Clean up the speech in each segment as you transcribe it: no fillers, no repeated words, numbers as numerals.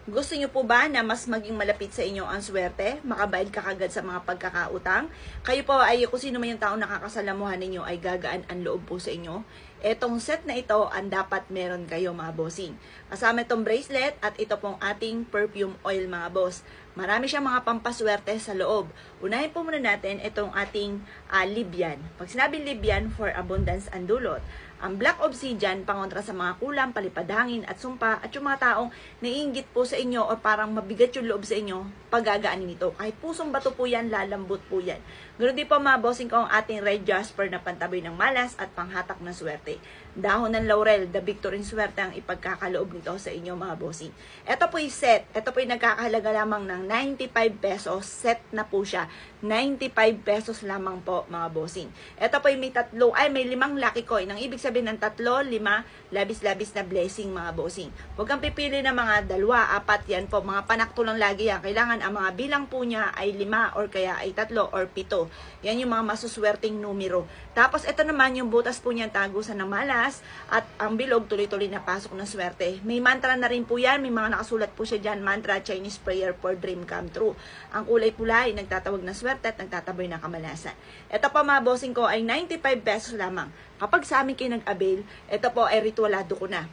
Gusto nyo po ba na mas maging malapit sa inyo ang swerte? Makabayad ka kagad sa mga pagkakautang? Kayo po ay kung sino man yung tao nakakasalamuhan ninyo ay gagaan ang loob po sa inyo. Etong set na ito ang dapat meron kayo mga bossing. Kasama itong bracelet at ito pong ating perfume oil mga boss. Marami siyang mga pampaswerte sa loob. Unahin po muna natin itong ating Libyan. Pag sinabing Libyan, for abundance and dulot. Ang Black Obsidian, pangontra sa mga kulang, palipadhangin at sumpa, at yung mga taong naiinggit po sa inyo o parang mabigat yung loob sa inyo, pagagaanin nito. Kahit pusong bato po yan, lalambot po yan. Ganoon din po mga bossing ko ang ating red jasper na pantaboy ng malas at panghatak ng swerte. Dahon ng laurel, the victory in swerte ang ipagkakaloob nito sa inyo mga bossing. Ito po yung set. Ito po yung nagkakahalaga lamang ng 95 pesos. Set na po siya. 95 pesos lamang po mga bossing. Ito po yung may 5 lucky coin. Ang ibig sabihin ng 3, 5, labis-labis na blessing mga bossing. Huwag kang pipili ng mga 2, 4 yan po. Mga panakto lang lagi yan. Kailangan ang mga bilang po niya ay 5 or kaya ay 3 or 7. Yan yung mga masuswerteng numero. Tapos ito naman yung butas po niya tagusan ng malas at ang bilog tuloy-tuloy na pasok ng swerte. May mantra na rin po yan. May mga nakasulat po siya dyan. Mantra, Chinese prayer for dream come true. Ang kulay pula ay nagtatawag ng swerte at nagtataboy ng kamalasan. Ito pa mga bossing ko ay 95 pesos lamang. Kapag sa amin kayo nag-avail, ito po ay ritualado ko na.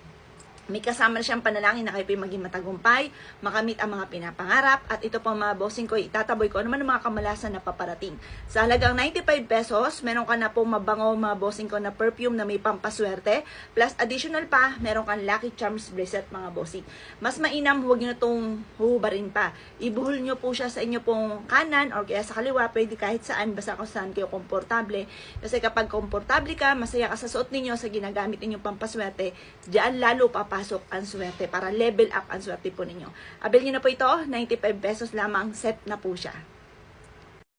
May kasama na siyang panalangin na kayo po maging matagumpay, makamit ang mga pinapangarap, at ito po mga bossing ko, itataboy ko naman ang mga kamalasan na paparating. Sa halagang 95 pesos, meron ka na po mabango mga bossing ko na perfume na may pampaswerte, plus additional pa, meron kang Lucky Charms bracelet mga bossing. Mas mainam, huwag nyo itong huhubarin pa. Ibuhol nyo po siya sa inyo pong kanan or kaya sa kaliwa, pwede kahit saan, basta kung saan kayo komportable. Kasi kapag komportable ka, masaya ka sa suot ninyo, sa ginagamit ninyong pampaswerte, diyan lalo papasok ang swerte para level up ang swerte po ninyo. Abil nyo na po ito, 95 pesos lamang, set na po siya.